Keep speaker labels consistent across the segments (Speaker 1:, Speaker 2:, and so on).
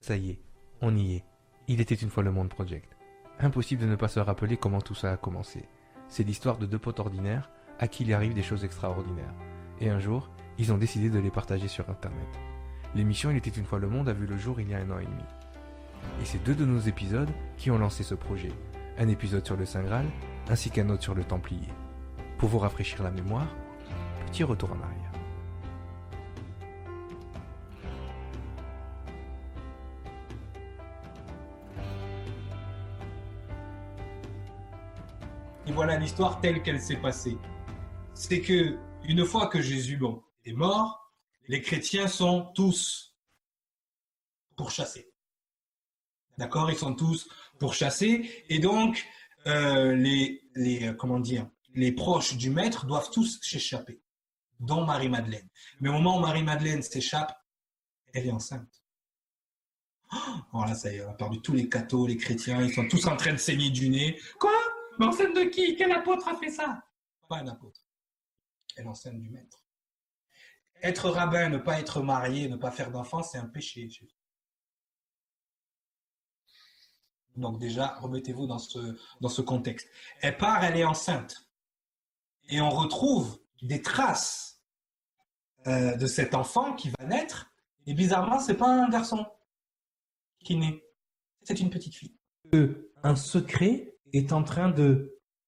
Speaker 1: Ça y est, on y est. Il était une fois le monde Project. Impossible de ne pas se rappeler comment tout ça a commencé. C'est l'histoire de deux potes ordinaires à qui il arrive des choses extraordinaires. Et un jour, ils ont décidé de les partager sur Internet. L'émission Il était une fois le monde a vu le jour il y a 1 an et demi. Et c'est 2 de nos épisodes qui ont lancé ce projet. Un épisode sur le Saint Graal, ainsi qu'un autre sur le Templier. Pour vous rafraîchir la mémoire, petit retour en arrière.
Speaker 2: Et voilà l'histoire telle qu'elle s'est passée. C'est que une fois que Jésus est mort, les chrétiens sont tous pourchassés. D'accord, ils sont tous pourchassés et donc les proches du maître doivent tous s'échapper, dont Marie-Madeleine. Mais au moment où Marie-Madeleine s'échappe, elle est enceinte. Oh là, ça y est, on a perdu tous les cathos, les chrétiens, ils sont tous en train de saigner du nez. Quoi? Mais enceinte de qui? Quel apôtre a fait ça? Pas un apôtre. Elle est enceinte du maître. Être rabbin, ne pas être marié, ne pas faire d'enfants, c'est un péché. Donc déjà, remettez-vous dans ce contexte. Elle part, elle est enceinte. Et on retrouve des traces de cet enfant qui va naître. Et bizarrement, c'est pas un garçon qui naît. C'est une petite fille. Un secret est en train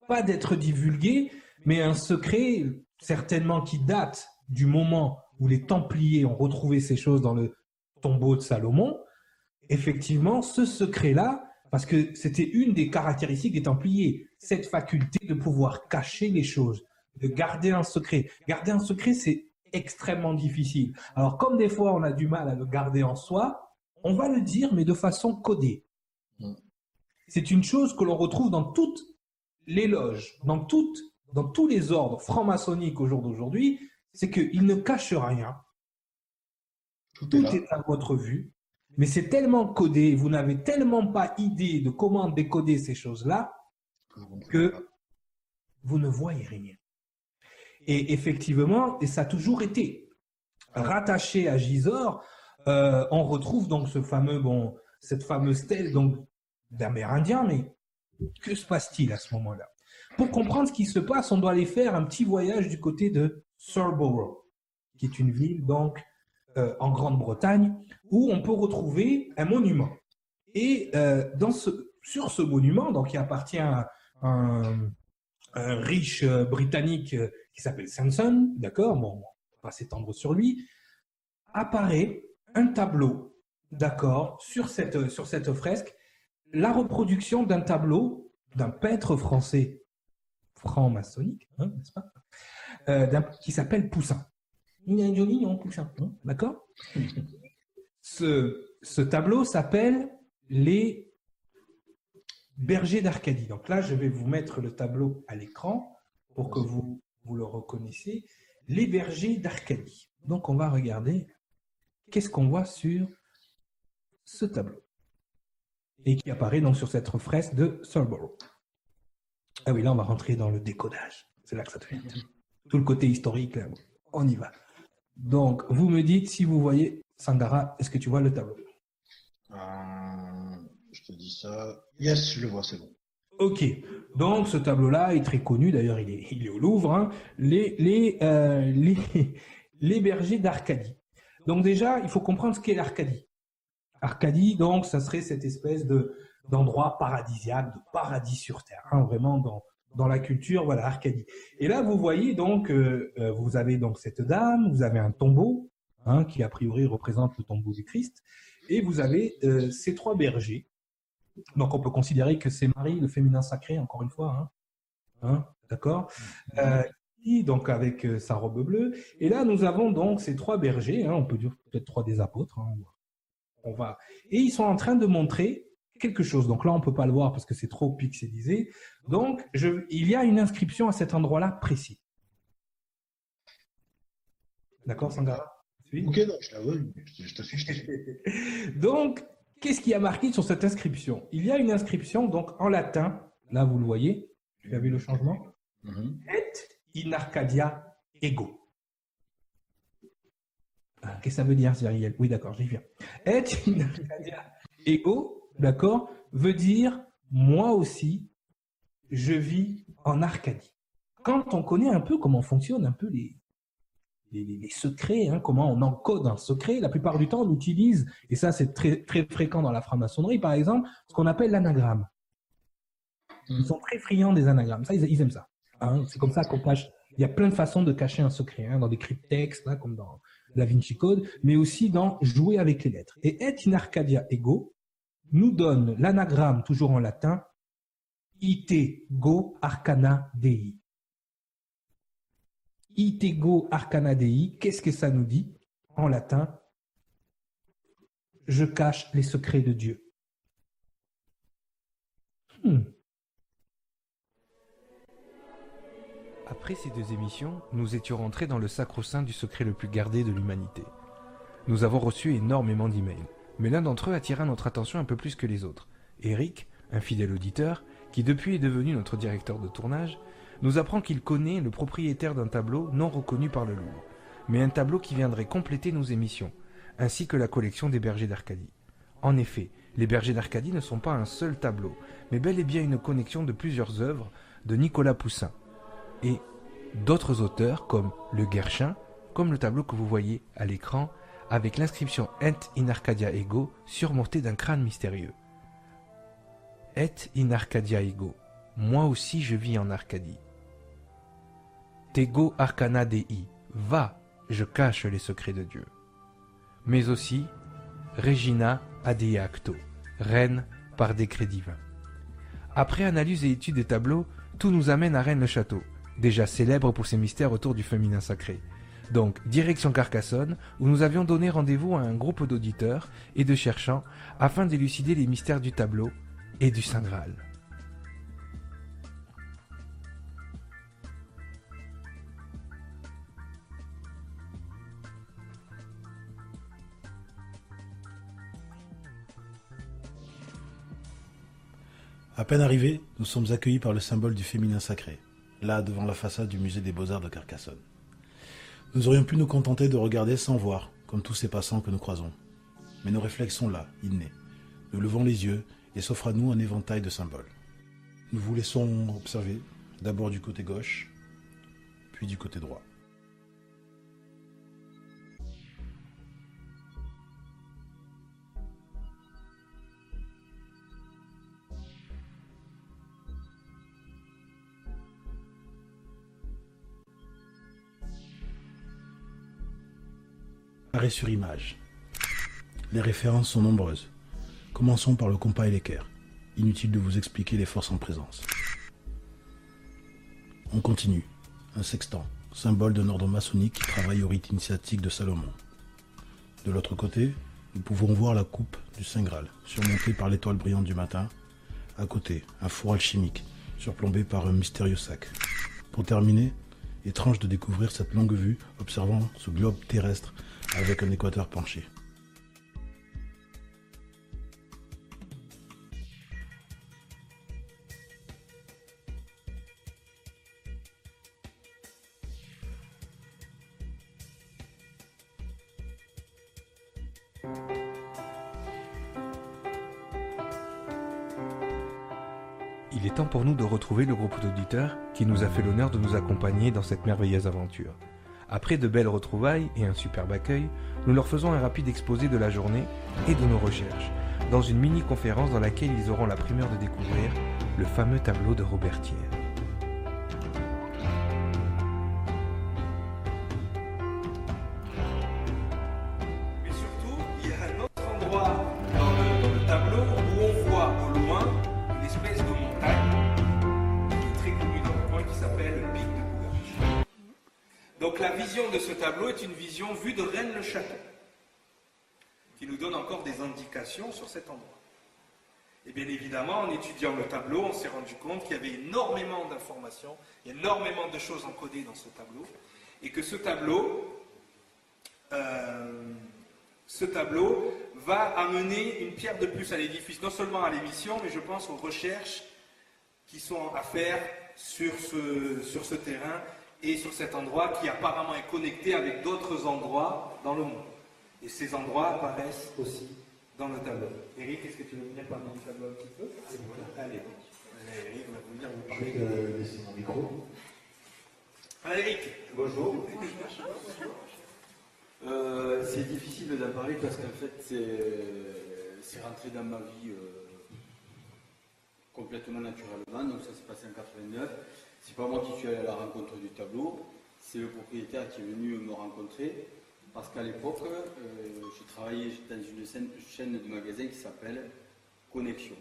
Speaker 2: pas d'être divulgué, mais un secret certainement qui date du moment où les Templiers ont retrouvé ces choses dans le tombeau de Salomon. Effectivement, ce secret-là, parce que c'était une des caractéristiques des Templiers, cette faculté de pouvoir cacher les choses, de garder un secret. Garder un secret, c'est extrêmement difficile. Alors, comme des fois on a du mal à le garder en soi, on va le dire, mais de façon codée. C'est une chose que l'on retrouve dans toutes les loges, dans tous les ordres franc-maçonniques au jour d'aujourd'hui, c'est qu'ils ne cachent rien. Tout est à votre vue. Mais c'est tellement codé, vous n'avez tellement pas idée de comment décoder ces choses-là que vous ne voyez rien. Et effectivement, et ça a toujours été rattaché à Gisors, on retrouve donc cette fameuse stèle donc d'Amérindiens, mais que se passe-t-il à ce moment-là? Pour comprendre ce qui se passe, on doit aller faire un petit voyage du côté de Scarborough, qui est une ville donc en Grande-Bretagne, où on peut retrouver un monument. Et sur ce monument, donc qui appartient à un riche britannique qui s'appelle Sanson, d'accord, bon, on va pas s'étendre sur lui, apparaît un tableau, d'accord, sur cette fresque, la reproduction d'un tableau d'un peintre français franc-maçonnique, hein, n'est-ce pas, qui s'appelle Poussin. Il a un joli nom, Poussin, hein, d'accord. Ce tableau s'appelle Les Bergers d'Arcadie. Donc là, je vais vous mettre le tableau à l'écran pour que vous le reconnaissiez. Les Bergers d'Arcadie. Donc on va regarder qu'est-ce qu'on voit sur ce tableau. Et qui apparaît donc sur cette fresque de Scarborough. Ah oui, là, on va rentrer dans le décodage. C'est là que ça devient. Tout le côté historique, là, on y va. Donc, vous me dites si vous voyez, Sangara, est-ce que tu vois le tableau?
Speaker 3: Je te dis ça. Yes, je le vois, c'est bon.
Speaker 1: Ok. Donc, ce tableau-là est très connu. D'ailleurs, il est au Louvre. Hein. Les bergers d'Arcadie. Donc, déjà, il faut comprendre ce qu'est l'Arcadie. Arcadie, donc, ça serait cette espèce d'endroit paradisiaque, de paradis sur terre, hein, vraiment dans la culture, voilà, Arcadie. Et là, vous voyez donc, vous avez donc cette dame, vous avez un tombeau, hein, qui a priori représente le tombeau du Christ, et vous avez ces 3 bergers. Donc, on peut considérer que c'est Marie, le féminin sacré, encore une fois, hein, d'accord. Donc avec sa robe bleue. Et là, nous avons donc ces 3 bergers, hein, on peut dire peut-être 3 des apôtres. Hein, et ils sont en train de montrer quelque chose. Donc là, on peut pas le voir parce que c'est trop pixelisé. Donc, il y a une inscription à cet endroit-là précis. D'accord, Sangara?
Speaker 3: Ok, non, je t'avoue, je te suis.
Speaker 1: Donc, qu'est-ce qui a marqué sur cette inscription? Il y a une inscription, donc en latin. Là, vous le voyez. Tu as vu le changement? Et in Arcadia ego. Qu'est-ce que ça veut dire, Cyrielle? Oui, d'accord, j'y viens. Et in Arcadia ego, d'accord, veut dire moi aussi, je vis en Arcadie. Quand on connaît un peu comment fonctionnent un peu les secrets, hein, comment on encode un secret, la plupart du temps, on utilise, et ça c'est très, très fréquent dans la franc-maçonnerie, par exemple, ce qu'on appelle l'anagramme. Ils sont très friands des anagrammes. Ça, ils aiment ça. Hein. C'est comme ça qu'on cache. Il y a plein de façons de cacher un secret, hein, dans des cryptextes, là, comme dans Da Vinci Code, mais aussi dans jouer avec les lettres. Et Et in Arcadia ego nous donne l'anagramme, toujours en latin, Ite go arcana dei. Ite go arcana dei, qu'est-ce que ça nous dit en latin? Je cache les secrets de Dieu.
Speaker 4: Après ces 2 émissions, nous étions rentrés dans le sacro-saint du secret le plus gardé de l'humanité. Nous avons reçu énormément d'emails, mais l'un d'entre eux attira notre attention un peu plus que les autres. Eric, un fidèle auditeur, qui depuis est devenu notre directeur de tournage, nous apprend qu'il connaît le propriétaire d'un tableau non reconnu par le Louvre, mais un tableau qui viendrait compléter nos émissions, ainsi que la collection des Bergers d'Arcadie. En effet, les Bergers d'Arcadie ne sont pas un seul tableau, mais bel et bien une connexion de plusieurs œuvres de Nicolas Poussin, et d'autres auteurs comme le Guerchin, comme le tableau que vous voyez à l'écran, avec l'inscription Et in Arcadia ego surmontée d'un crâne mystérieux. Et in Arcadia ego, moi aussi je vis en Arcadie. Tego arcana dei, va, je cache les secrets de Dieu. Mais aussi Regina adei acto, reine par décret divin. Après analyse et étude des tableaux, tout nous amène à Rennes-le-Château, déjà célèbre pour ses mystères autour du féminin sacré. Donc, direction Carcassonne, où nous avions donné rendez-vous à un groupe d'auditeurs et de cherchants afin d'élucider les mystères du tableau et du Saint Graal.
Speaker 5: À peine arrivés, nous sommes accueillis par le symbole du féminin sacré, là devant la façade du musée des Beaux-Arts de Carcassonne. Nous aurions pu nous contenter de regarder sans voir, comme tous ces passants que nous croisons. Mais nos réflexes sont là, innés. Nous levons les yeux et s'offre à nous un éventail de symboles. Nous vous laissons observer, d'abord du côté gauche, puis du côté droit. Arrêt sur image. Les références sont nombreuses. Commençons par le compas et l'équerre. Inutile de vous expliquer les forces en présence. On continue. Un sextant, symbole d'un ordre maçonnique qui travaille au rite initiatique de Salomon. De l'autre côté, nous pouvons voir la coupe du Saint Graal, surmontée par l'étoile brillante du matin. À côté, un four alchimique, surplombé par un mystérieux sac. Pour terminer, étrange de découvrir cette longue vue, observant ce globe terrestre avec un équateur penché.
Speaker 4: Il est temps pour nous de retrouver le groupe d'auditeurs qui nous a fait l'honneur de nous accompagner dans cette merveilleuse aventure. Après de belles retrouvailles et un superbe accueil, nous leur faisons un rapide exposé de la journée et de nos recherches, dans une mini-conférence dans laquelle ils auront la primeur de découvrir le fameux tableau de Robertière.
Speaker 2: Mais surtout, il y a un autre endroit dans le tableau où on voit au loin une espèce de montagne qui est très connue dans le coin qui s'appelle le pic de Bougache. Donc la vision de ce tableau est une vision vue de Rennes-le-Château, qui nous donne encore des indications sur cet endroit. Et bien évidemment, en étudiant le tableau, on s'est rendu compte qu'il y avait énormément d'informations, énormément de choses encodées dans ce tableau, et que ce tableau va amener une pierre de plus à l'édifice, non seulement à l'émission, mais je pense aux recherches qui sont à faire sur ce terrain et sur cet endroit qui apparemment est connecté avec d'autres endroits dans le monde. Et ces endroits apparaissent aussi dans le tableau. Eric, est-ce que tu veux venir parmi le tableau un petit peu? Allez, Eric va venir vous parler
Speaker 3: de laisser mon micro.
Speaker 2: Eric,
Speaker 3: Bonjour.
Speaker 6: C'est difficile d'en parler parce qu'en fait c'est rentré dans ma vie complètement naturellement, donc ça s'est passé en 89. C'est pas moi qui suis allé à la rencontre du tableau, c'est le propriétaire qui est venu me rencontrer parce qu'à l'époque je travaillais dans une chaîne de magasins qui s'appelle Connexion.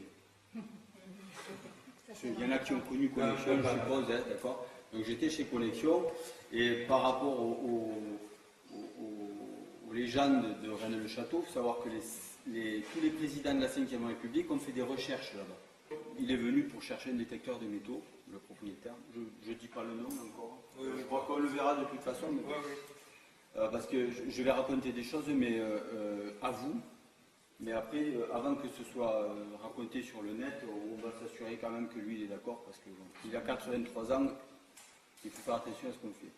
Speaker 6: Il y en a qui ont connu Connexion, je suppose, hein, d'accord. Donc j'étais chez Connexion et par rapport aux légendes de Rennes-le-Château, il faut savoir que tous les présidents de la Ve République ont fait des recherches là-bas. Il est venu pour chercher un détecteur de métaux, le propriétaire. Je ne dis pas le nom encore. Je crois qu'on le verra de toute façon. Mais parce que je vais raconter des choses, mais à vous. Mais après, avant que ce soit raconté sur le net, on va s'assurer quand même que lui il est d'accord, parce qu'il a 83 ans, il faut faire attention à ce qu'on fait.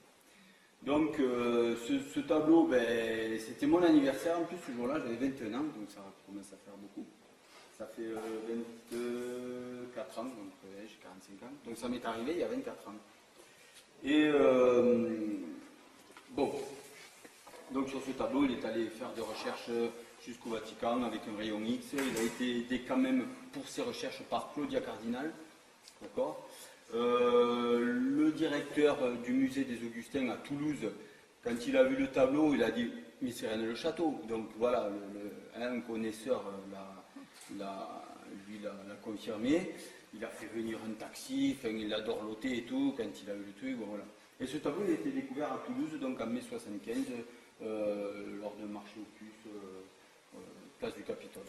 Speaker 6: Donc ce tableau, ben, c'était mon anniversaire en plus, ce jour-là, j'avais 21 ans, donc ça commence à faire beaucoup. Ça fait 24 ans, donc j'ai 45 ans. Donc ça m'est arrivé il y a 24 ans. Et bon, donc sur ce tableau, il est allé faire des recherches jusqu'au Vatican avec un rayon X. Il a été aidé quand même pour ses recherches par Claudia Cardinal. D'accord. Le directeur du musée des Augustins à Toulouse, quand il a vu le tableau, il a dit « mais c'est Rennes-le-Château ». Donc voilà, un connaisseur lui l'a confirmé. Il a fait venir un taxi, enfin, il a dorloté et tout quand il a vu le truc. Bon, voilà. Et ce tableau il a été découvert à Toulouse donc en mai 75 lors d'un marché aux puces, place du Capitole.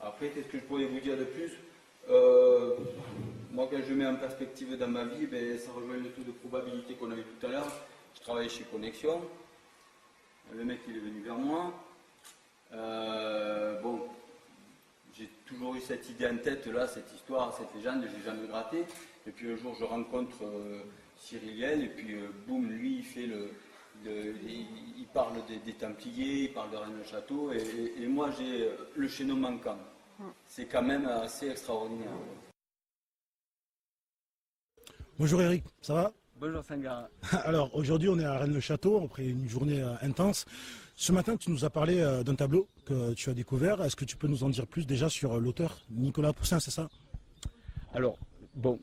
Speaker 6: Après, qu'est-ce que je pourrais vous dire de plus? Moi, quand je mets en perspective dans ma vie, ben, ça rejoint le taux de probabilité qu'on avait tout à l'heure. Je travaillais chez Connexion. Le mec, il est venu vers moi. Bon, j'ai toujours eu cette idée en tête, là, cette histoire, cette légende, je l'ai jamais gratté. Et puis un jour, je rencontre Cyrilien, et puis boum, lui, il fait il parle des Templiers, il parle de Rennes-le-Château, et moi, j'ai le chaînon manquant. C'est quand même assez extraordinaire.
Speaker 5: Bonjour Eric, ça va?
Speaker 6: Bonjour Sangara.
Speaker 5: Alors aujourd'hui on est à Rennes-le-Château après une journée intense. Ce matin tu nous as parlé d'un tableau que tu as découvert. Est-ce que tu peux nous en dire plus déjà sur l'auteur Nicolas Poussin, c'est ça?
Speaker 6: Alors bon,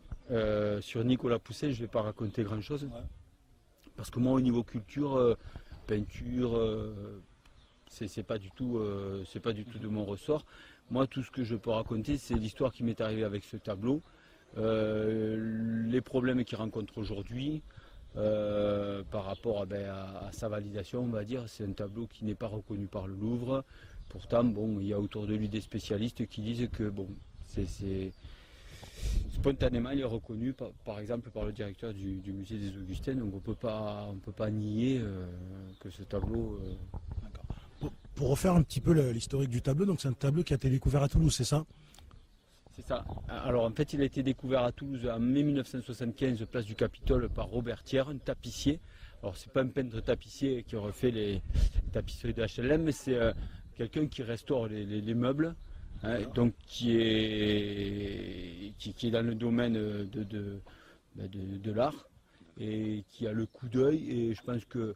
Speaker 6: sur Nicolas Poussin je ne vais pas raconter grand chose. Ouais. Parce que moi au niveau culture, peinture, c'est pas du tout de mon ressort. Moi tout ce que je peux raconter c'est l'histoire qui m'est arrivée avec ce tableau. Les problèmes qu'il rencontre aujourd'hui par rapport à sa validation, on va dire, c'est un tableau qui n'est pas reconnu par le Louvre. Pourtant, bon, il y a autour de lui des spécialistes qui disent que bon, spontanément, il est reconnu par exemple par le directeur du musée des Augustins. Donc on peut pas nier que ce tableau.
Speaker 5: Pour refaire un petit peu l'historique du tableau, donc c'est un tableau qui a été découvert à Toulouse, c'est ça?
Speaker 6: C'est ça. Alors en fait, il a été découvert à Toulouse en mai 1975, place du Capitole, par Robert Thiers, un tapissier. Alors c'est pas un peintre tapissier qui refait les tapisseries de HLM, mais c'est quelqu'un qui restaure les meubles, hein, donc qui est dans le domaine de l'art et qui a le coup d'œil. Et je pense que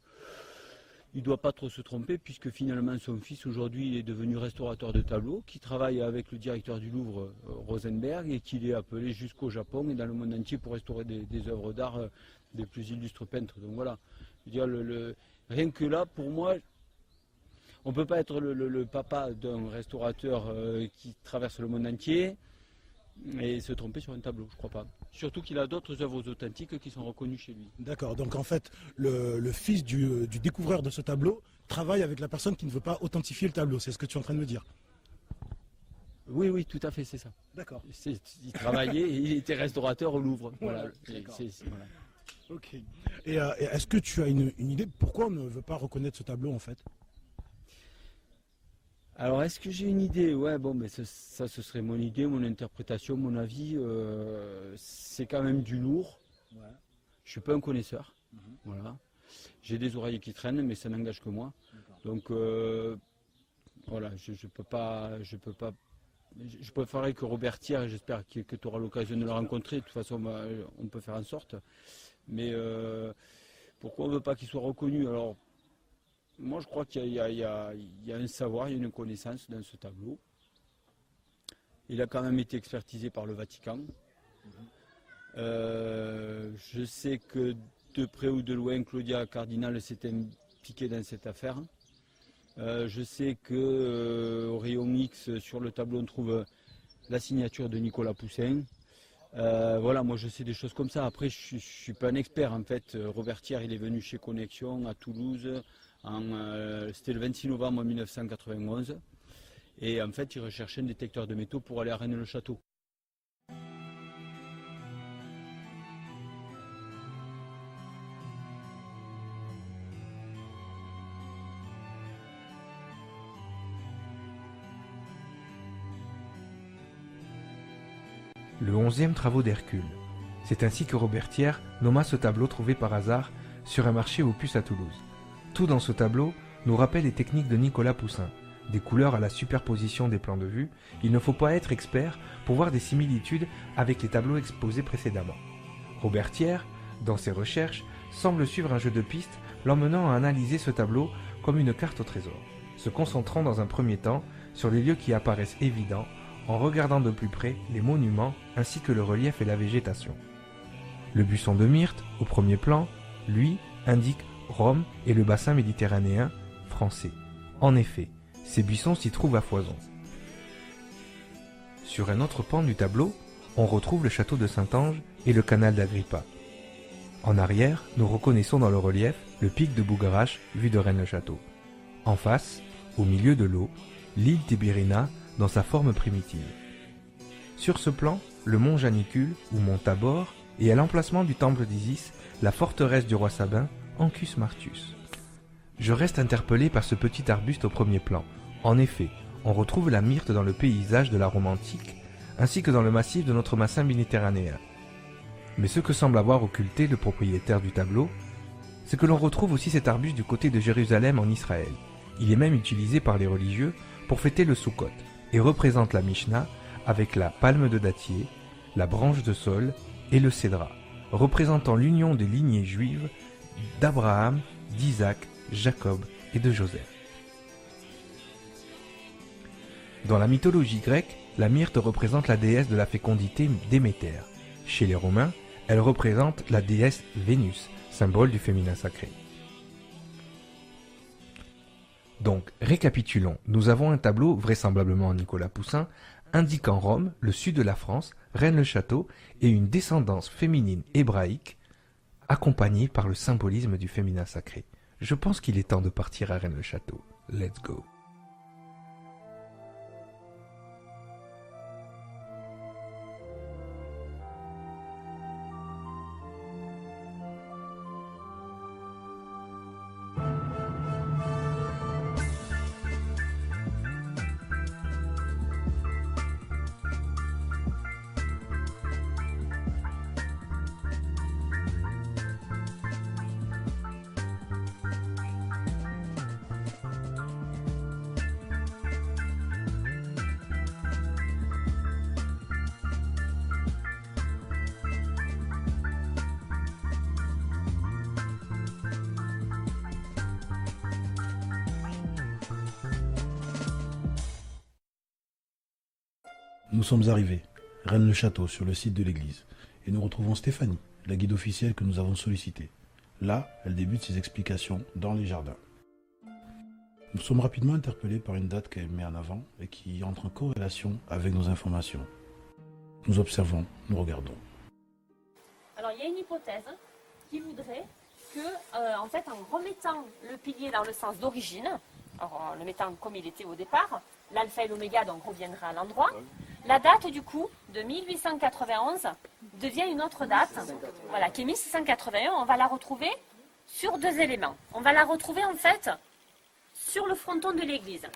Speaker 6: il ne doit pas trop se tromper puisque finalement son fils aujourd'hui est devenu restaurateur de tableaux, qui travaille avec le directeur du Louvre, Rosenberg, et qu'il est appelé jusqu'au Japon et dans le monde entier pour restaurer des œuvres d'art des plus illustres peintres. Donc voilà, je veux dire, rien que là, pour moi, on ne peut pas être le papa d'un restaurateur qui traverse le monde entier et se tromper sur un tableau, je crois pas. Surtout qu'il a d'autres œuvres authentiques qui sont reconnues chez lui.
Speaker 5: D'accord, donc en fait, le fils du découvreur de ce tableau travaille avec la personne qui ne veut pas authentifier le tableau, c'est ce que tu es en train de me dire?
Speaker 6: Oui, tout à fait, c'est ça.
Speaker 5: D'accord.
Speaker 6: Il travaillait, il était restaurateur au Louvre. Voilà. Voilà.
Speaker 5: Ok. Et est-ce que tu as une idée pourquoi on ne veut pas reconnaître ce tableau en fait?
Speaker 6: Alors, est-ce que j'ai une idée? Ouais, bon, mais ça, ce serait mon idée, mon interprétation, mon avis. C'est quand même du lourd. Ouais. Je suis pas un connaisseur. Voilà. J'ai des oreilles qui traînent, mais ça n'engage que moi.
Speaker 7: Donc voilà, je préférerais que Robert Thiers, et j'espère que tu auras l'occasion de le rencontrer, de toute façon on peut faire en sorte. Mais pourquoi on ne veut pas qu'il soit reconnu? Alors moi je crois qu'il y a un savoir, il y a une connaissance dans ce tableau. Il a quand même été expertisé par le Vatican. Je sais que de près ou de loin, Claudia Cardinal s'est impliquée dans cette affaire. Je sais qu'au rayon X, sur le tableau, on trouve la signature de Nicolas Poussin. Voilà, moi je sais des choses comme ça. Après, je ne suis pas un expert en fait. Robert Thiers, il est venu chez Connexion à Toulouse. C'était le 26 novembre 1991. Et en fait, il recherchait un détecteur de métaux pour aller à Rennes-le-Château.
Speaker 4: Le 11e travaux d'Hercule. C'est ainsi que Robert Thiers nomma ce tableau trouvé par hasard sur un marché aux puces à Toulouse. Tout dans ce tableau nous rappelle les techniques de Nicolas Poussin. Des couleurs à la superposition des plans de vue, il ne faut pas être expert pour voir des similitudes avec les tableaux exposés précédemment. Robert Thiers, dans ses recherches, semble suivre un jeu de pistes l'emmenant à analyser ce tableau comme une carte au trésor, se concentrant dans un premier temps sur les lieux qui apparaissent évidents en regardant de plus près les monuments ainsi que le relief et la végétation. Le buisson de myrte, au premier plan, lui, indique Rome et le bassin méditerranéen français. En effet, ces buissons s'y trouvent à foison. Sur un autre pan du tableau, on retrouve le château de Saint-Ange et le canal d'Agrippa. En arrière, nous reconnaissons dans le relief le pic de Bougarache vu de Rennes-le-Château. En face, au milieu de l'eau, l'île Tibérina dans sa forme primitive. Sur ce plan, le mont Janicule ou mont Tabor et à l'emplacement du temple d'Isis, la forteresse du roi Sabin, Ancus Martius. Je reste interpellé par ce petit arbuste au premier plan. En effet, on retrouve la myrte dans le paysage de la Rome antique, ainsi que dans le massif de notre bassin méditerranéen. Mais ce que semble avoir occulté le propriétaire du tableau, c'est que l'on retrouve aussi cet arbuste du côté de Jérusalem en Israël. Il est même utilisé par les religieux pour fêter le Sukkot et représente la Mishnah avec la palme de dattier, la branche de saule et le cédra, représentant l'union des lignées juives d'Abraham, d'Isaac, Jacob et de Joseph. Dans la mythologie grecque, la myrte représente la déesse de la fécondité Déméter. Chez les Romains, elle représente la déesse Vénus, symbole du féminin sacré. Donc, récapitulons, nous avons un tableau, vraisemblablement Nicolas Poussin, indiquant Rome, le sud de la France, Rennes-le-Château et une descendance féminine hébraïque, accompagnée par le symbolisme du féminin sacré. Je pense qu'il est temps de partir à Rennes-le-Château. Let's go.
Speaker 5: Nous sommes arrivés, Rennes-le-Château, sur le site de l'église, et nous retrouvons Stéphanie, la guide officielle que nous avons sollicitée. Là, elle débute ses explications dans les jardins. Nous sommes rapidement interpellés par une date qu'elle met en avant et qui entre en corrélation avec nos informations. Nous observons, nous regardons.
Speaker 8: Alors il y a une hypothèse qui voudrait que, en fait, en remettant le pilier dans le sens d'origine, en le mettant comme il était au départ, l'alpha et l'oméga donc reviendra à l'endroit. La date du coup de 1891 devient une autre date, voilà, qui est 1681. On va la retrouver sur deux éléments. On va la retrouver en fait sur le fronton de l'église.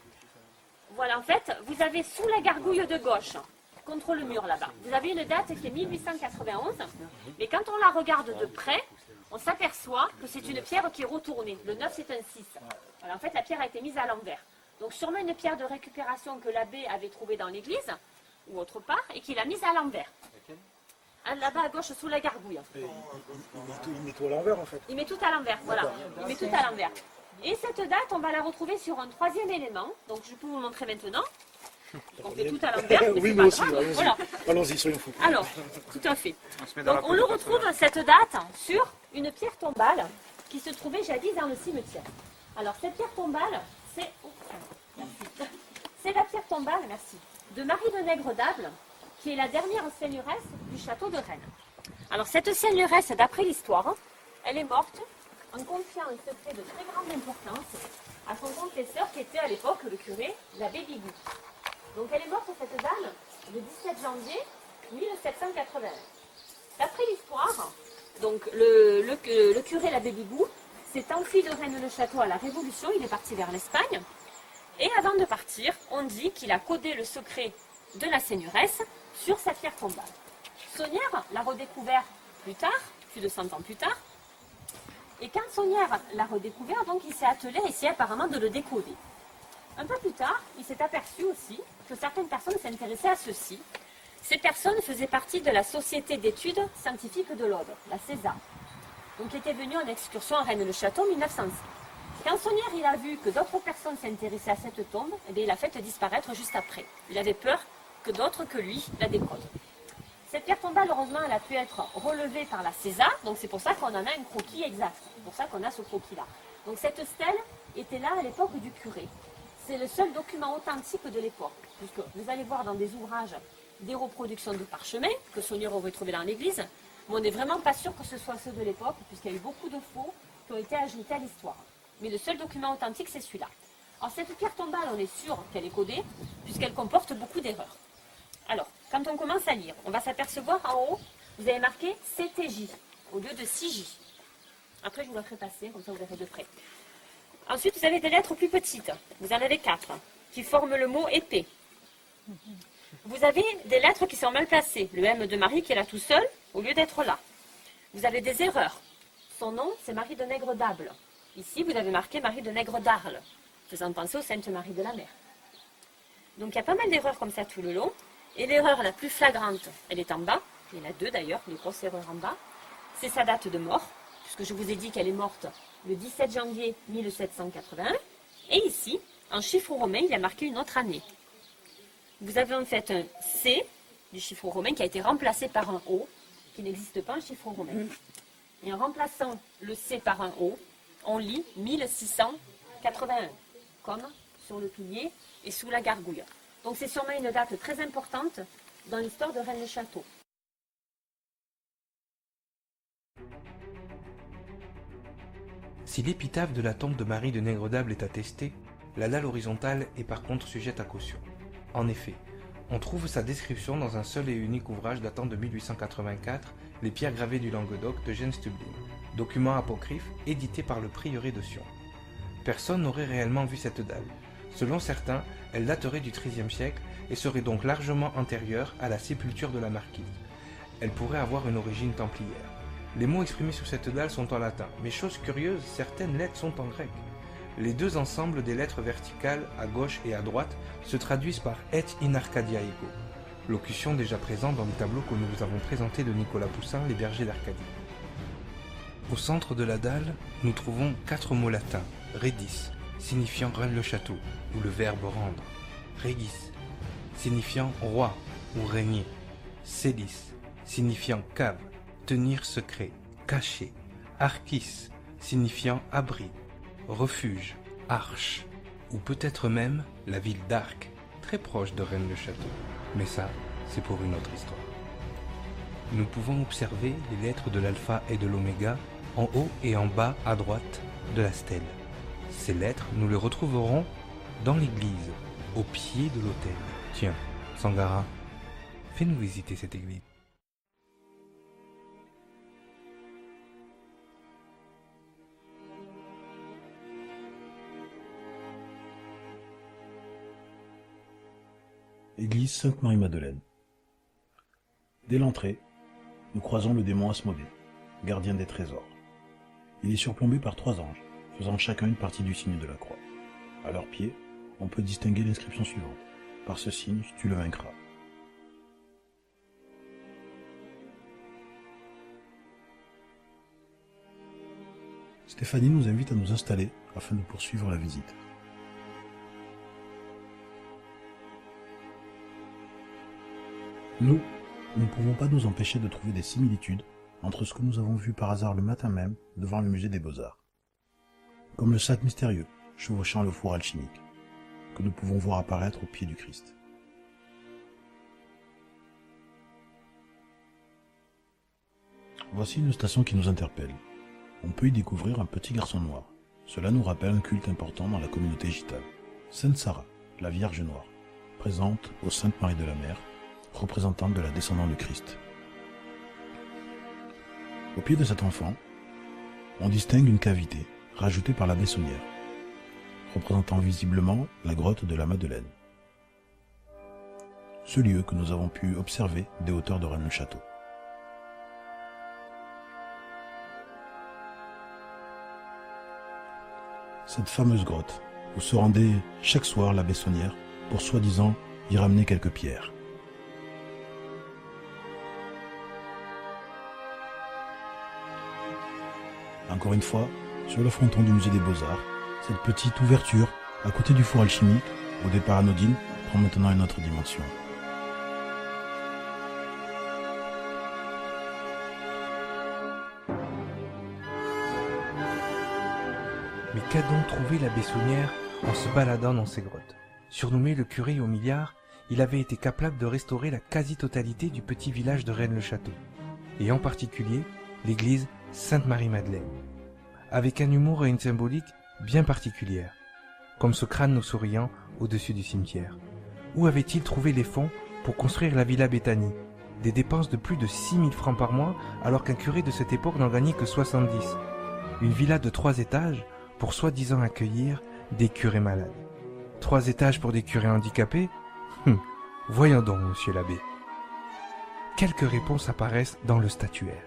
Speaker 8: Voilà, en fait, vous avez sous la gargouille de gauche, contre le mur là-bas, vous avez une date qui est 1891, mais quand on la regarde de près, on s'aperçoit que c'est une pierre qui est retournée. Le 9, c'est un 6. Alors, en fait, la pierre a été mise à l'envers. Donc sûrement une pierre de récupération que l'abbé avait trouvée dans l'église, ou autre part, et qu'il a mise à l'envers. Là-bas à gauche, sous la gargouille.
Speaker 5: Il met tout à l'envers en fait.
Speaker 8: Il met tout à l'envers, voilà. Il met tout à l'envers. Et cette date, on va la retrouver sur un troisième élément. Donc je peux vous montrer maintenant. On fait tout à l'envers.
Speaker 5: Oui,
Speaker 8: c'est
Speaker 5: moi
Speaker 8: pas
Speaker 5: aussi,
Speaker 8: grave.
Speaker 5: allons-y.
Speaker 8: Voilà.
Speaker 5: Allons-y, soyons fous.
Speaker 8: Alors, tout à fait. Donc on le retrouve, cette date, sur une pierre tombale qui se trouvait jadis dans le cimetière. Alors cette pierre tombale, c'est la pierre tombale, merci, de Marie de Nègre-d'Able, qui est la dernière seigneuresse du château de Rennes. Alors cette seigneuresse, d'après l'histoire, elle est morte en confiant un secret de très grande importance à son confesseur qui était à l'époque le curé, l'abbé Bigou. Donc elle est morte, cette dame, le 17 janvier 1781. D'après l'histoire, donc le curé, l'abbé Bigou, s'est enfui de Rennes-le-Château à la Révolution, il est parti vers l'Espagne. Et avant de partir, on dit qu'il a codé le secret de la seigneuresse sur sa pierre tombale. Saunière l'a redécouvert plus tard, plus de 100 ans plus tard. Et quand Saunière l'a redécouvert, donc il s'est attelé à essayer apparemment de le décoder. Un peu plus tard, il s'est aperçu aussi que certaines personnes s'intéressaient à ceci. Ces personnes faisaient partie de la Société d'études scientifiques de l'Aude, la CESA. Donc il était venu en excursion à Rennes-le-Château en 1906. Quand Saunière il a vu que d'autres personnes s'intéressaient à cette tombe, eh bien, il a fait disparaître juste après. Il avait peur que d'autres que lui la décodent. Cette pierre tombale, heureusement, elle a pu être relevée par la CESA, donc c'est pour ça qu'on en a un croquis exact. C'est pour ça qu'on a ce croquis-là. Donc cette stèle était là à l'époque du curé. C'est le seul document authentique de l'époque, puisque vous allez voir dans des ouvrages des reproductions de parchemins que Saunière aurait trouvé dans l'église, mais on n'est vraiment pas sûr que ce soit ceux de l'époque, puisqu'il y a eu beaucoup de faux qui ont été ajoutés à l'histoire. Mais le seul document authentique, c'est celui-là. Alors cette pierre tombale, on est sûr qu'elle est codée, puisqu'elle comporte beaucoup d'erreurs. Alors, quand on commence à lire, on va s'apercevoir en haut, vous avez marqué CTJ, au lieu de 6J. Après, je vous la ferai passer, comme ça vous verrez de près. Ensuite, vous avez des lettres plus petites. Vous en avez 4, qui forment le mot épée. Vous avez des lettres qui sont mal placées. Le M de Marie qui est là tout seul, au lieu d'être là. Vous avez des erreurs. Son nom, c'est Marie de Nègre-d'Able. Ici, vous avez marqué Marie de Nègre-d'Arles, faisant penser aux Sainte Marie de la Mer. Donc, il y a pas mal d'erreurs comme ça tout le long. Et l'erreur la plus flagrante, elle est en bas. Il y en a 2 d'ailleurs, les grosses erreurs en bas. C'est sa date de mort, puisque je vous ai dit qu'elle est morte le 17 janvier 1781. Et ici, en chiffre romain, il y a marqué une autre année. Vous avez en fait un C du chiffre romain qui a été remplacé par un O, qui n'existe pas en chiffre romain. Et en remplaçant le C par un O, on lit 1681, comme sur le pilier et sous la gargouille. Donc c'est sûrement une date très importante dans l'histoire de Rennes-le-Château.
Speaker 4: Si l'épitaphe de la tombe de Marie de Nègre-d'Able est attestée, la dalle horizontale est par contre sujette à caution. En effet, on trouve sa description dans un seul et unique ouvrage datant de 1884, Les pierres gravées du Languedoc de Jean Stubling, document apocryphe édité par le prieuré de Sion. Personne n'aurait réellement vu cette dalle. Selon certains, elle daterait du XIIIe siècle et serait donc largement antérieure à la sépulture de la marquise. Elle pourrait avoir une origine templière. Les mots exprimés sur cette dalle sont en latin, mais chose curieuse, certaines lettres sont en grec. Les 2 ensembles des lettres verticales, à gauche et à droite, se traduisent par « et in Arcadia ego », locution déjà présente dans le tableau que nous vous avons présenté de Nicolas Poussin, Les bergers d'Arcadie. Au centre de la dalle, nous trouvons 4 mots latins, « redis », signifiant « Rennes-le-Château », ou le verbe « rendre »,« regis », signifiant « roi » ou « régner », « célis », signifiant « cave », « tenir secret »,« caché », « archis », signifiant « abri », refuge, arche, ou peut-être même la ville d'Arc, très proche de Rennes-le-Château. Mais ça, c'est pour une autre histoire. Nous pouvons observer les lettres de l'alpha et de l'oméga en haut et en bas à droite de la stèle. Ces lettres, nous les retrouverons dans l'église, au pied de l'autel. Tiens, Sangara, fais-nous visiter cette église.
Speaker 5: Église Sainte-Marie-Madeleine. Dès l'entrée, nous croisons le démon Asmodée, gardien des trésors. Il est surplombé par 3 anges, faisant chacun une partie du signe de la croix. À leurs pieds, on peut distinguer l'inscription suivante. Par ce signe, tu le vaincras. Stéphanie nous invite à nous installer afin de poursuivre la visite. Nous ne pouvons pas nous empêcher de trouver des similitudes entre ce que nous avons vu par hasard le matin même devant le musée des Beaux-Arts. Comme le sac mystérieux chevauchant le four alchimique, que nous pouvons voir apparaître au pied du Christ. Voici une station qui nous interpelle. On peut y découvrir un petit garçon noir. Cela nous rappelle un culte important dans la communauté gitane. Sainte Sarah, la Vierge Noire, présente aux Sainte Marie de la Mer, représentante de la descendante du Christ. Au pied de cet enfant, on distingue une cavité rajoutée par la Bessonnière, représentant visiblement la grotte de la Madeleine. Ce lieu que nous avons pu observer des hauteurs de Rennes-le-Château. Cette fameuse grotte où se rendait chaque soir la Bessonnière pour soi-disant y ramener quelques pierres. Encore une fois, sur le fronton du musée des Beaux-Arts, cette petite ouverture à côté du four alchimique, au départ anodine, prend maintenant une autre dimension.
Speaker 4: Mais qu'a donc trouvé la Bessonnière en se baladant dans ces grottes? Surnommé le curé au milliard, il avait été capable de restaurer la quasi-totalité du petit village de Rennes-le-Château, et en particulier l'église Sainte-Marie-Madeleine, avec un humour et une symbolique bien particulière, comme ce crâne nous souriant au-dessus du cimetière. Où avait-il trouvé les fonds pour construire la Villa Béthanie? Des dépenses de plus de 6 000 francs par mois, alors qu'un curé de cette époque n'en gagnait que 70. Une villa de 3 étages pour soi-disant accueillir des curés malades. 3 étages pour des curés handicapés? Voyons donc, monsieur l'abbé. Quelques réponses apparaissent dans le statuaire.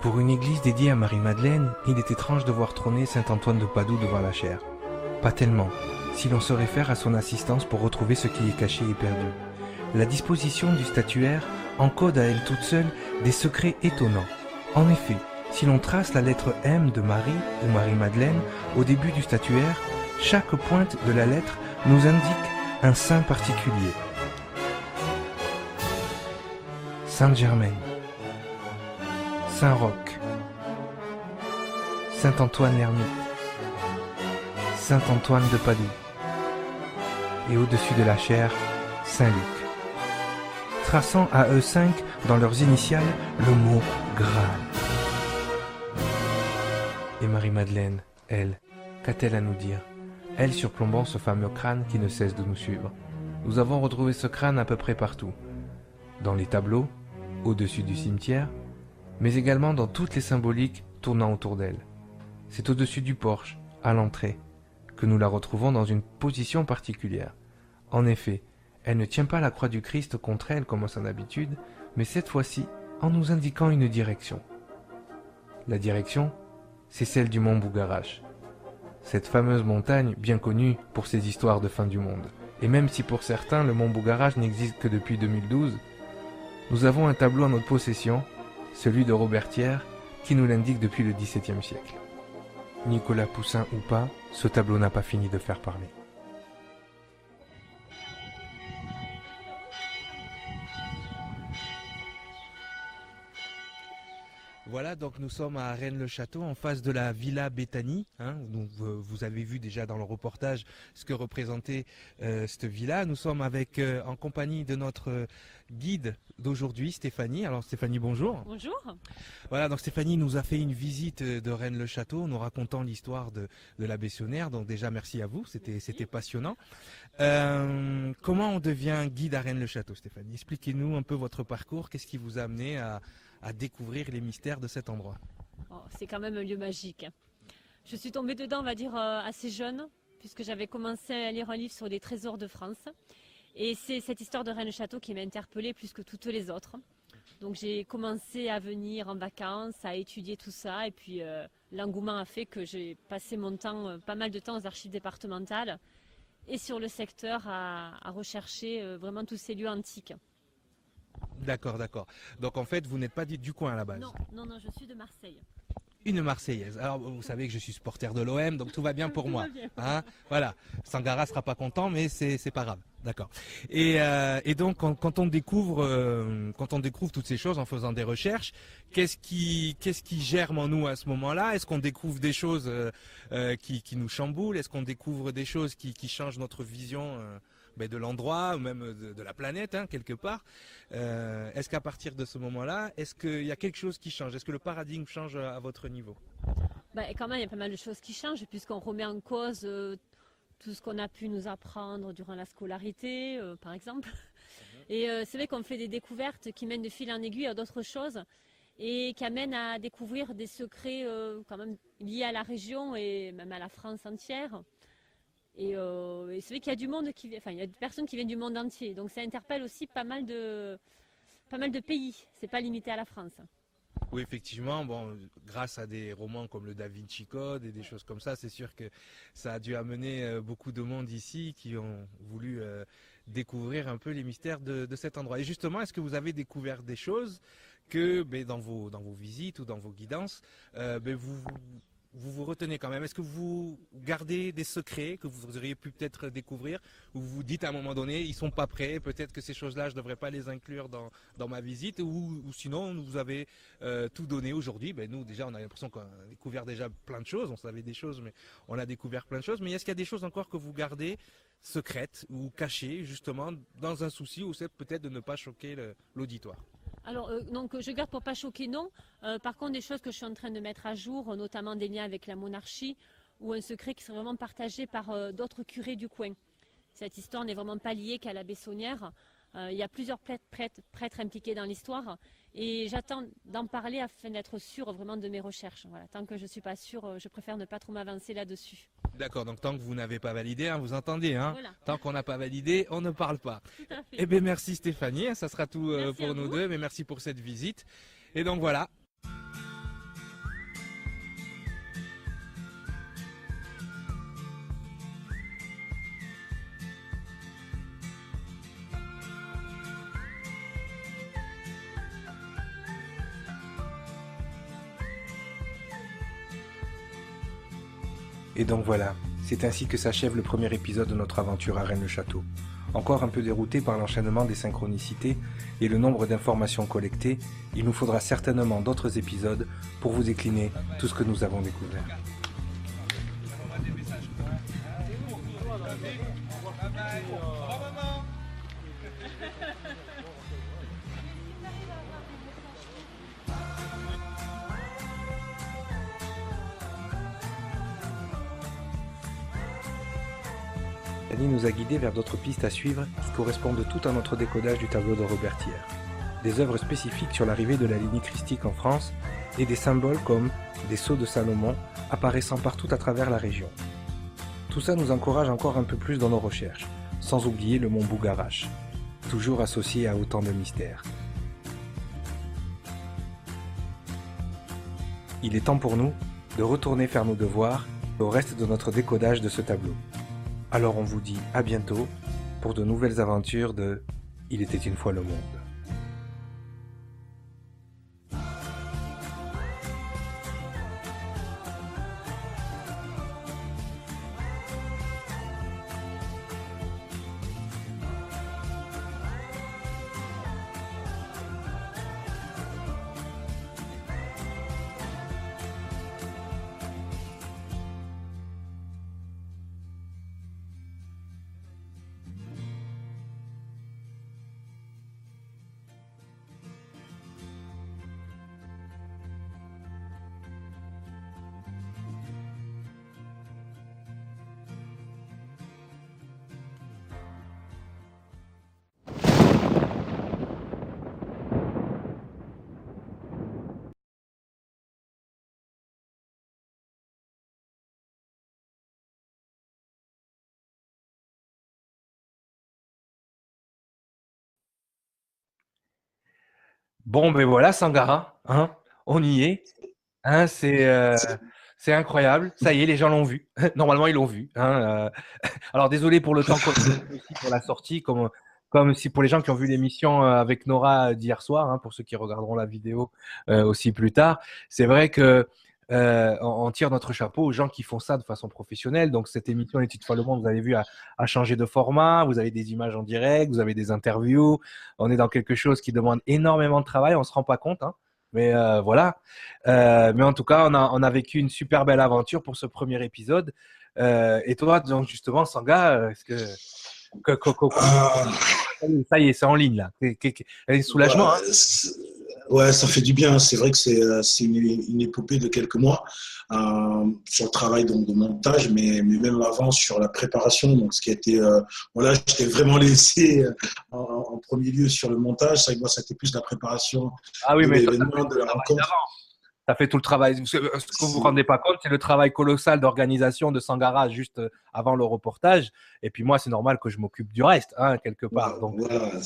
Speaker 4: Pour une église dédiée à Marie-Madeleine, il est étrange de voir trôner Saint-Antoine de Padoue devant la chaire. Pas tellement, si l'on se réfère à son assistance pour retrouver ce qui est caché et perdu. La disposition du statuaire encode à elle toute seule des secrets étonnants. En effet, si l'on trace la lettre M de Marie ou Marie-Madeleine au début du statuaire, chaque pointe de la lettre nous indique un saint particulier. Sainte-Germaine, Saint-Roch, Saint-Antoine l'Ermite, Saint-Antoine de Padoue, et au-dessus de la chaire, Saint-Luc, traçant à eux 5 dans leurs initiales le mot Graal. Et Marie-Madeleine, elle, qu'a-t-elle à nous dire? Elle surplombant ce fameux crâne qui ne cesse de nous suivre. Nous avons retrouvé ce crâne à peu près partout. Dans les tableaux, au-dessus du cimetière, mais également dans toutes les symboliques tournant autour d'elle. C'est au-dessus du porche, à l'entrée, que nous la retrouvons dans une position particulière. En effet, elle ne tient pas la croix du Christ contre elle comme à son habitude, mais cette fois-ci en nous indiquant une direction. La direction, c'est celle du mont Bougarache. Cette fameuse montagne bien connue pour ses histoires de fin du monde. Et même si pour certains le mont Bougarache n'existe que depuis 2012, nous avons un tableau en notre possession, celui de Robert Thiers, qui nous l'indique depuis le XVIIe siècle. Nicolas Poussin ou pas, ce tableau n'a pas fini de faire parler. Voilà, donc nous sommes à Rennes-le-Château, en face de la Villa Béthanie. Donc vous avez vu déjà dans le reportage ce que représentait cette villa. Nous sommes en compagnie de notre guide d'aujourd'hui, Stéphanie. Alors Stéphanie, bonjour.
Speaker 8: Bonjour.
Speaker 4: Voilà, donc Stéphanie nous a fait une visite de Rennes-le-Château, nous racontant l'histoire de la Bessonnière. Donc déjà, merci à vous, c'était passionnant. Comment on devient guide à Rennes-le-Château, Stéphanie? Expliquez-nous un peu votre parcours, qu'est-ce qui vous a amené à découvrir les mystères de cet endroit?
Speaker 8: C'est quand même un lieu magique. Je suis tombée dedans, on va dire, assez jeune, puisque j'avais commencé à lire un livre sur les trésors de France. Et c'est cette histoire de Rennes-le-Château qui m'a interpellée plus que toutes les autres. Donc j'ai commencé à venir en vacances, à étudier tout ça, et puis l'engouement a fait que j'ai passé mon temps, pas mal de temps aux archives départementales et sur le secteur à rechercher vraiment tous ces lieux antiques.
Speaker 4: D'accord, d'accord. Donc en fait, vous n'êtes pas du coin à la base.
Speaker 8: Non, non, non, je suis de Marseille.
Speaker 4: Une Marseillaise. Alors vous savez que je suis supporter de l'OM, donc tout va bien pour moi.
Speaker 8: va bien.
Speaker 4: Hein, voilà. Sangara sera pas content, mais c'est pas grave. D'accord. Et donc quand on découvre toutes ces choses en faisant des recherches, qu'est-ce qui germe en nous à ce moment-là? Est-ce qu'on découvre des choses qui nous chamboulent? Est-ce qu'on découvre des choses qui changent notre vision de l'endroit ou même de la planète, hein, quelque part? Est-ce qu'à partir de ce moment-là, est-ce qu'il y a quelque chose qui change? Est-ce que le paradigme change à votre niveau?
Speaker 8: Quand même, il y a pas mal de choses qui changent puisqu'on remet en cause tout ce qu'on a pu nous apprendre durant la scolarité, par exemple. Et c'est vrai qu'on fait des découvertes qui mènent de fil en aiguille à d'autres choses et qui amènent à découvrir des secrets quand même liés à la région et même à la France entière. Et c'est vrai qu'il y a du monde il y a des personnes qui viennent du monde entier. Donc ça interpelle aussi pas mal de pays. C'est pas limité à la France.
Speaker 4: Oui, effectivement, grâce à des romans comme le Da Vinci Code et des choses comme ça, c'est sûr que ça a dû amener beaucoup de monde ici qui ont voulu découvrir un peu les mystères de cet endroit. Et justement, est-ce que vous avez découvert des choses que dans vos visites ou dans vos guidances, vous retenez quand même? Est-ce que vous gardez des secrets que vous auriez pu peut-être découvrir, ou vous vous dites à un moment donné, ils sont pas prêts, peut-être que ces choses-là, je ne devrais pas les inclure dans ma visite, ou sinon, vous avez tout donné aujourd'hui? Nous, déjà, on a l'impression qu'on a découvert déjà plein de choses, on savait des choses, mais on a découvert plein de choses. Mais est-ce qu'il y a des choses encore que vous gardez secrètes ou cachées, justement, dans un souci, ou c'est peut-être de ne pas choquer l'auditoire?
Speaker 8: Alors, donc, je garde pour pas choquer, non. Par contre, des choses que je suis en train de mettre à jour, notamment des liens avec la monarchie, ou un secret qui serait vraiment partagé par d'autres curés du coin. Cette histoire n'est vraiment pas liée qu'à la Bessonnière. Il y a plusieurs prêtres impliqués dans l'histoire, et j'attends d'en parler afin d'être sûre vraiment de mes recherches. Voilà. Tant que je ne suis pas sûre, je préfère ne pas trop m'avancer là-dessus.
Speaker 4: D'accord, donc tant que vous n'avez pas validé, hein, vous entendez, hein,
Speaker 8: Voilà.
Speaker 4: Tant qu'on n'a pas validé, on ne parle pas.
Speaker 8: Tout à fait.
Speaker 4: Eh bien merci Stéphanie, ça sera tout
Speaker 8: Merci
Speaker 4: pour
Speaker 8: à
Speaker 4: nous
Speaker 8: vous.
Speaker 4: deux, mais merci pour cette visite. Et donc voilà. Et donc voilà, c'est ainsi que s'achève le premier épisode de notre aventure à Rennes-le-Château. Encore un peu dérouté par l'enchaînement des synchronicités et le nombre d'informations collectées, il nous faudra certainement d'autres épisodes pour vous décliner tout ce que nous avons découvert. Annie nous a guidés vers d'autres pistes à suivre qui correspondent toutes à notre décodage du tableau de Robertière. Des œuvres spécifiques sur l'arrivée de la lignée christique en France et des symboles comme des sceaux de Salomon apparaissant partout à travers la région. Tout ça nous encourage encore un peu plus dans nos recherches, sans oublier le mont Bougarache, toujours associé à autant de mystères. Il est temps pour nous de retourner faire nos devoirs au reste de notre décodage de ce tableau. Alors on vous dit à bientôt pour de nouvelles aventures de Il était une fois le monde. Bon, ben voilà, Sangara, hein, on y est. Hein, c'est incroyable. Ça y est, les gens l'ont vu. Normalement, ils l'ont vu. Hein. Alors, désolé pour le temps qu'on a eu aussi pour la sortie, comme si pour les gens qui ont vu l'émission avec Nora d'hier soir, hein, pour ceux qui regarderont la vidéo aussi plus tard. C'est vrai que on tire notre chapeau aux gens qui font ça de façon professionnelle. Donc, cette émission Les Petites Fois le Monde, vous avez vu, a changé de format. Vous avez des images en direct, vous avez des interviews. On est dans quelque chose qui demande énormément de travail. On ne se rend pas compte, hein. Mais voilà. Mais en tout cas, on a vécu une super belle aventure pour ce premier épisode. Et toi, donc justement, Sanga, est-ce ça y est, c'est en ligne là. Soulagement,
Speaker 5: Ouais,
Speaker 4: hein.
Speaker 5: ouais, ça fait du bien. C'est vrai que c'est une épopée de quelques mois sur le travail donc, de montage, mais même avant sur la préparation. Donc, ce qui a été, voilà, j'étais vraiment laissé en premier lieu sur le montage. Ça, moi, c'était plus la préparation
Speaker 4: Ah oui,
Speaker 5: de
Speaker 4: mais toi,
Speaker 5: l'événement, de la rencontre.
Speaker 4: ça fait tout le travail. Ce que vous ne vous rendez pas compte, c'est le travail colossal d'organisation de Sangara juste avant le reportage. Et puis moi, c'est normal que je m'occupe du reste, hein, quelque part. Donc,
Speaker 5: Voilà,
Speaker 4: hein,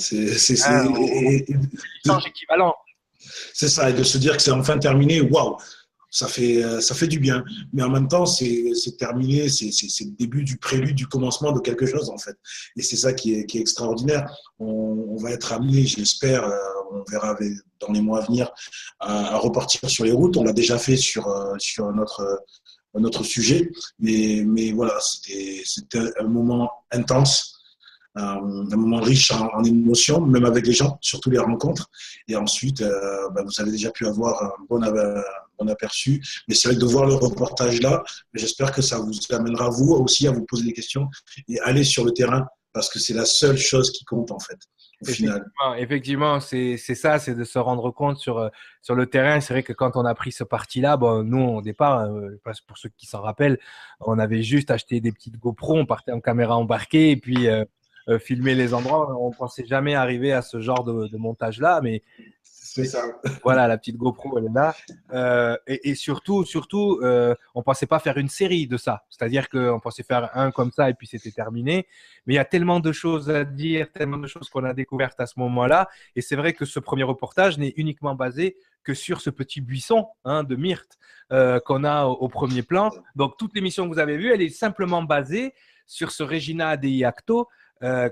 Speaker 4: licence équivalent.
Speaker 5: c'est ça, et de se dire que c'est enfin terminé, waouh, ça fait du bien. Mais en même temps, c'est terminé, c'est le début du prélude, du commencement de quelque chose, en fait. Et c'est ça qui est extraordinaire. On va être amené, j'espère, on verra dans les mois à venir, à repartir sur les routes. On l'a déjà fait sur notre sujet. Mais voilà, c'était un moment intense. Un moment riche en émotions, même avec les gens, surtout les rencontres. Et ensuite, vous avez déjà pu avoir un bon aperçu. Mais c'est vrai que de voir le reportage là, j'espère que ça vous amènera vous aussi à vous poser des questions et aller sur le terrain parce que c'est la seule chose qui compte en fait, au final.
Speaker 4: Effectivement, c'est ça, c'est de se rendre compte sur le terrain. C'est vrai que quand on a pris ce parti-là, bon, nous, au départ, pour ceux qui s'en rappellent, on avait juste acheté des petites GoPro, on partait en caméra embarquée et puis filmer les endroits. On pensait jamais arriver à ce genre de montage-là, mais
Speaker 5: C'est ça.
Speaker 4: voilà, la petite GoPro, elle est là. Et surtout, on pensait pas faire une série de ça. C'est-à-dire qu'on pensait faire un comme ça et puis c'était terminé. Mais il y a tellement de choses à dire, tellement de choses qu'on a découvertes à ce moment-là. Et c'est vrai que ce premier reportage n'est uniquement basé que sur ce petit buisson, hein, de myrte qu'on a au premier plan. Donc, toute l'émission que vous avez vue, elle est simplement basée sur ce Regina Adei Acto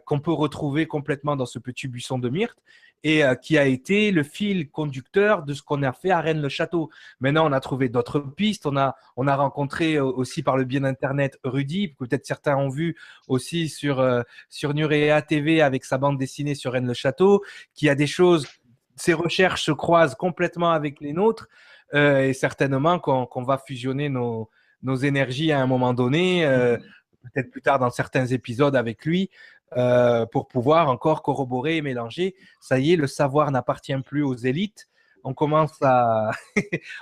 Speaker 4: qu'on peut retrouver complètement dans ce petit buisson de myrte et qui a été le fil conducteur de ce qu'on a fait à Rennes-le-Château. Maintenant, on a trouvé d'autres pistes. On a rencontré aussi par le biais d'Internet Rudy, que peut-être certains ont vu aussi sur Nurea TV avec sa bande dessinée sur Rennes-le-Château, qui a des choses, ses recherches se croisent complètement avec les nôtres et certainement qu'on va fusionner nos énergies à un moment donné, peut-être plus tard dans certains épisodes avec lui, pour pouvoir encore corroborer et mélanger. Ça y est, le savoir n'appartient plus aux élites. On commence à,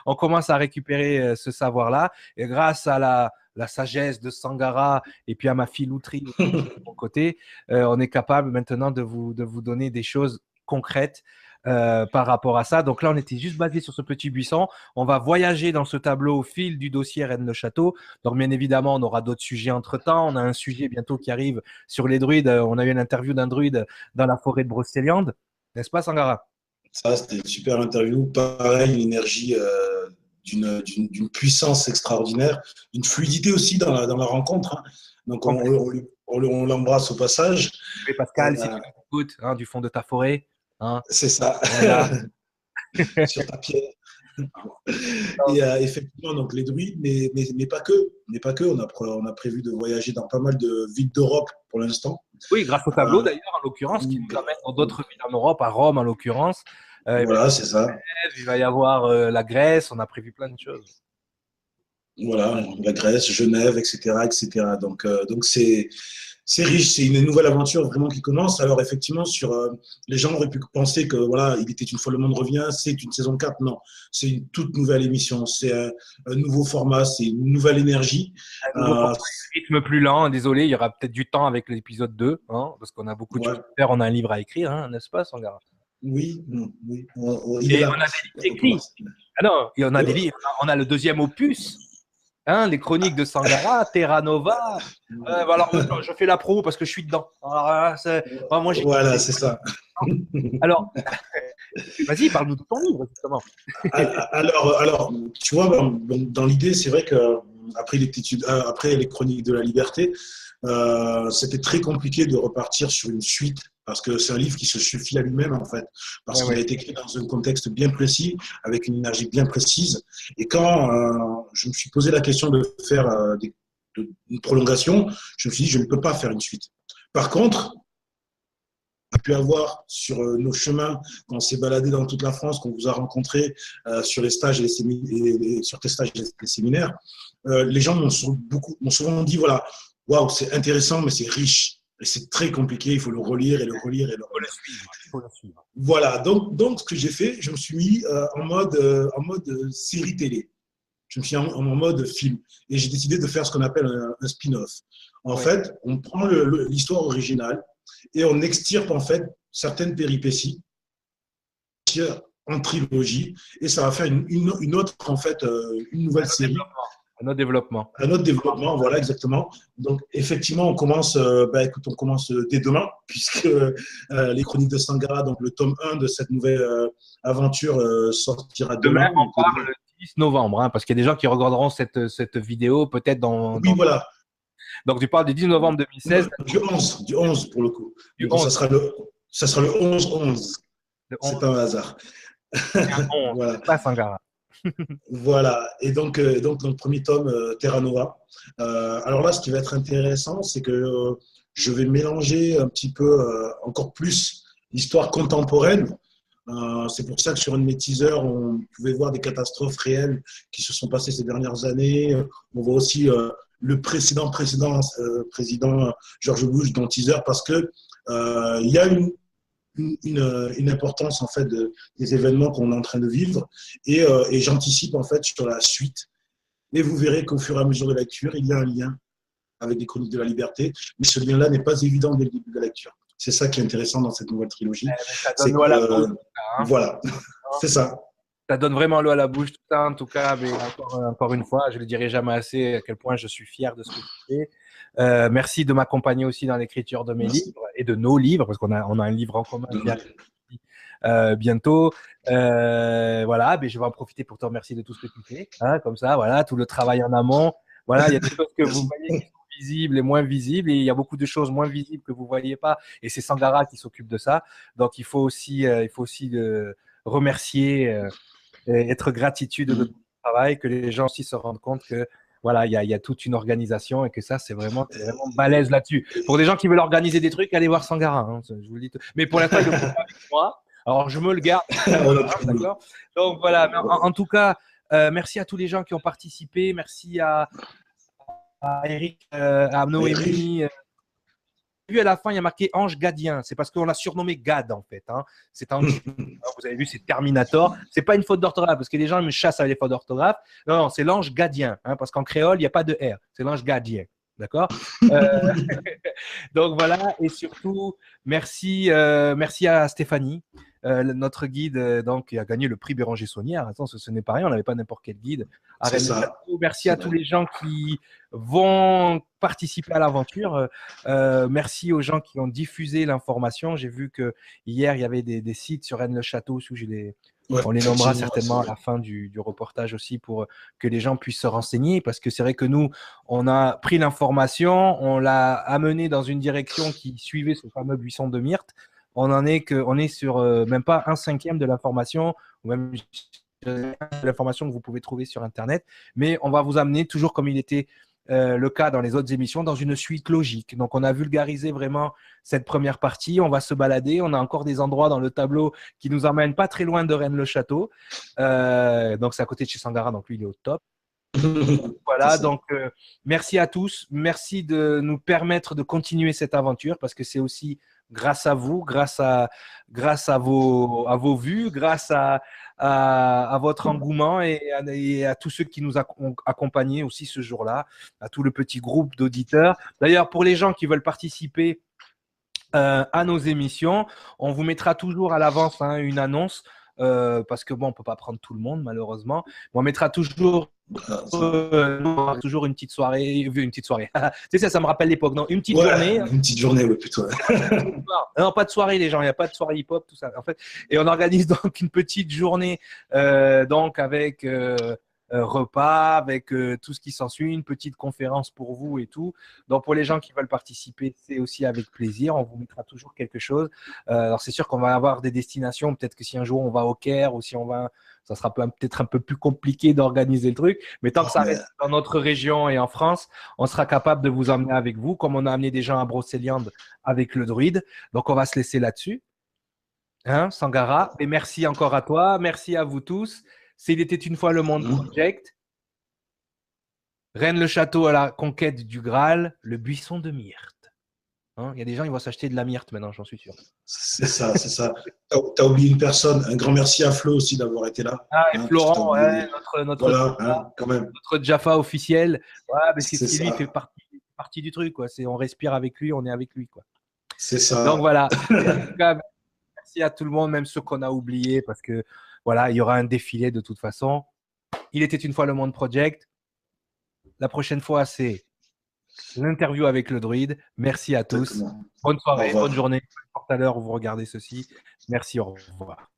Speaker 4: on commence à récupérer ce savoir-là. Et grâce à la sagesse de Sangara et puis à ma filouterie de mon côté, on est capable maintenant de vous donner des choses concrètes par rapport à ça. Donc là, on était juste basé sur ce petit buisson. On va voyager dans ce tableau au fil du dossier Rennes-le-Château. Donc bien évidemment, on aura d'autres sujets entre-temps. On a un sujet bientôt qui arrive sur les druides. On a eu une interview d'un druide dans la forêt de Brocéliande. N'est-ce pas, Sangara?
Speaker 5: Ça, c'était une super interview. Pareil, une énergie d'une puissance extraordinaire, une fluidité aussi dans la rencontre. Hein. Donc, on l'embrasse au passage.
Speaker 4: Oui, Pascal, si tu écoutes du fond de ta forêt. Hein.
Speaker 5: C'est ça. Sur ta pierre. Et effectivement, donc les druides, mais pas que. On a prévu de voyager dans pas mal de villes d'Europe pour l'instant.
Speaker 4: Oui, grâce au tableau d'ailleurs, en l'occurrence, qui nous amène dans d'autres villes en Europe, à Rome en l'occurrence.
Speaker 5: Voilà, c'est ça.
Speaker 4: Il va y avoir la Grèce, on a prévu plein de choses.
Speaker 5: Voilà, la Grèce, Genève, etc., etc. Donc c'est riche, c'est une nouvelle aventure vraiment qui commence. Alors effectivement, les gens auraient pu penser que voilà, il était une fois le monde revient, c'est une saison 4. Non, c'est une toute nouvelle émission, c'est un nouveau format, c'est une nouvelle énergie.
Speaker 4: Un rythme plus lent, désolé, il y aura peut-être du temps avec l'épisode 2, hein, parce qu'on a beaucoup de choses à faire, on a un livre à écrire, hein, n'est-ce pas, Sangara?
Speaker 5: Oui.
Speaker 4: Et on a des livres écrits. Ah non, et on a des livres, on a le deuxième opus. Hein, les chroniques de Sangara, Terra Nova. Alors, je fais la promo parce que je suis dedans. Alors,
Speaker 5: voilà, c'est ça.
Speaker 4: Alors, Vas-y, parle-nous de ton livre, justement.
Speaker 5: Alors, tu vois, dans l'idée, c'est vrai que après les Chroniques de la Liberté, c'était très compliqué de repartir sur une suite parce que c'est un livre qui se suffit à lui-même en fait, parce qu'il a été écrit dans un contexte bien précis, avec une énergie bien précise. Et quand je me suis posé la question de faire une prolongation, je me suis dit je ne peux pas faire une suite. Par contre, on a pu avoir sur nos chemins, quand on s'est baladé dans toute la France, qu'on vous a rencontré sur les stages et sur tes stages et les séminaires, les gens m'ont souvent dit voilà, waouh, c'est intéressant, mais c'est riche. Et c'est très compliqué, il faut le relire et le relire et le relire.
Speaker 4: Il faut le suivre.
Speaker 5: Voilà, donc ce que j'ai fait, je me suis mis en mode série télé. Je me suis mis en mode film. Et j'ai décidé de faire ce qu'on appelle un spin-off. En fait, on prend l'histoire originale et on extirpe en fait certaines péripéties en trilogie et ça va faire une autre, en fait, une nouvelle série.
Speaker 4: Un autre développement.
Speaker 5: Un autre développement, voilà, exactement. Donc, effectivement, on commence dès demain, puisque les Chroniques de Sangara, donc le tome 1 de cette nouvelle aventure sortira demain.
Speaker 4: On parle le 10 novembre, hein, parce qu'il y a des gens qui regarderont cette vidéo peut-être dans…
Speaker 5: Oui, voilà.
Speaker 4: Donc, tu parles du 10 novembre 2016.
Speaker 5: Du 11 pour le coup. Donc, ça sera le 11-11. C'est pas un hasard.
Speaker 4: Voilà. Pas Sangara.
Speaker 5: Voilà, et donc notre premier tome, Terra Nova. Alors là, ce qui va être intéressant, c'est que je vais mélanger un petit peu encore plus l'histoire contemporaine. C'est pour ça que sur un de mes teasers, on pouvait voir des catastrophes réelles qui se sont passées ces dernières années. On voit aussi le président George Bush dans le teaser parce que il y a une importance en fait des événements qu'on est en train de vivre et j'anticipe en fait sur la suite et vous verrez qu'au fur et à mesure de la lecture il y a un lien avec les Chroniques de la Liberté, mais ce lien-là n'est pas évident dès le début de la lecture. C'est ça qui est intéressant dans cette nouvelle trilogie. C'est voilà, c'est ça.
Speaker 4: Ça donne vraiment l'eau à la bouche, tout ça, en tout cas. Mais encore une fois, je ne le dirai jamais assez à quel point je suis fier de ce que tu fais. Merci de m'accompagner aussi dans l'écriture de mes livres et de nos livres, parce qu'on a un livre en commun bientôt. Voilà, mais je vais en profiter pour te remercier de tout ce que tu fais. Hein, comme ça, voilà, tout le travail en amont. Voilà, il y a des choses que vous voyez qui sont visibles et moins visibles, et il y a beaucoup de choses moins visibles que vous ne voyez pas, et c'est Sangara qui s'occupe de ça. Donc, il faut aussi remercier et être gratitude de notre travail, que les gens aussi se rendent compte que voilà, il y a toute une organisation et que ça, c'est vraiment balèze là-dessus. Pour des gens qui veulent organiser des trucs, allez voir Sangara. Hein, je vous le dis. Mais pour l'instant, je le fais pas avec moi. Alors, je me le garde. D'accord. Donc, voilà. En tout cas, merci à tous les gens qui ont participé. Merci à Eric, à Noémie. Vu à la fin, il y a marqué Ange Gadien. C'est parce qu'on l'a surnommé Gad, en fait. Hein. C'est Ange. Vous avez vu, c'est Terminator. C'est pas une faute d'orthographe, parce que les gens me chassent avec les fautes d'orthographe. Non, c'est l'Ange Gadien, hein, parce qu'en créole, il n'y a pas de R. C'est l'Ange Gadien. D'accord. Donc voilà, et surtout, merci à Stéphanie, notre guide, donc, qui a gagné le prix Béranger Saunière. Attends, ce n'est pas rien, on n'avait pas n'importe quel guide. Merci à tous les gens qui vont participer à l'aventure. Merci aux gens qui ont diffusé l'information. J'ai vu que hier, il y avait des sites sur Rennes-le-Château où on les nommera certainement à la fin du reportage aussi pour que les gens puissent se renseigner, parce que c'est vrai que nous, on a pris l'information, on l'a amené dans une direction qui suivait ce fameux buisson de myrte. On est sur même pas 1/5 de l'information, ou même de l'information que vous pouvez trouver sur Internet, mais on va vous amener toujours comme il était le cas dans les autres émissions, dans une suite logique. Donc, on a vulgarisé vraiment cette première partie. On va se balader. On a encore des endroits dans le tableau qui nous emmènent pas très loin de Rennes-le-Château. Donc, c'est à côté de chez Sangara. Donc, lui, il est au top. Voilà. Donc, merci à tous. Merci de nous permettre de continuer cette aventure, parce que c'est aussi grâce à vous, grâce à vos vues, grâce à votre engouement et à tous ceux qui nous ont accompagnés aussi ce jour-là, à tout le petit groupe d'auditeurs. D'ailleurs, pour les gens qui veulent participer à nos émissions, on vous mettra toujours à l'avance une annonce parce que bon, on peut pas prendre tout le monde malheureusement. Mais on mettra toujours toujours une petite soirée. Tu sais, ça me rappelle l'époque. Non, une petite journée.
Speaker 3: Une petite journée, oui, plutôt.
Speaker 4: Non, pas de soirée, les gens. Il n'y a pas de soirée hip-hop, tout ça. En fait, et on organise donc une petite journée, donc avec repas, avec tout ce qui s'ensuit, une petite conférence pour vous et tout. Donc pour les gens qui veulent participer, c'est aussi avec plaisir. On vous mettra toujours quelque chose. Alors c'est sûr qu'on va avoir des destinations. Peut-être que si un jour on va au Caire ou si on va, ça sera peut-être un peu plus compliqué d'organiser le truc. Mais tant que ça reste dans notre région et en France, on sera capable de vous emmener avec vous, comme on a amené des gens à Brocéliande avec le druide. Donc on va se laisser là-dessus. Hein, Sangara. Et merci encore à toi. Merci à vous tous. Il était une fois le monde project. Rennes le château à la conquête du Graal, le buisson de myrte. Hein, il y a des gens qui vont s'acheter de la myrte maintenant, j'en suis sûr.
Speaker 3: C'est ça, c'est ça. T'as oublié une personne. Un grand merci à Flo aussi d'avoir été là.
Speaker 4: Ah, et Florent,
Speaker 3: quand même.
Speaker 4: Notre Jaffa officiel. Ouais, parce que lui, il fait partie du truc. Quoi. On respire avec lui, on est avec lui. Quoi.
Speaker 3: C'est ça.
Speaker 4: Donc voilà. En tout cas, merci à tout le monde, même ceux qu'on a oubliés, parce que voilà, il y aura un défilé de toute façon. Il était une fois le Monde Project. La prochaine fois, c'est l'interview avec le druide. Merci à tous. Bonne soirée, bonne journée. À l'heure où vous regardez ceci. Merci, au revoir.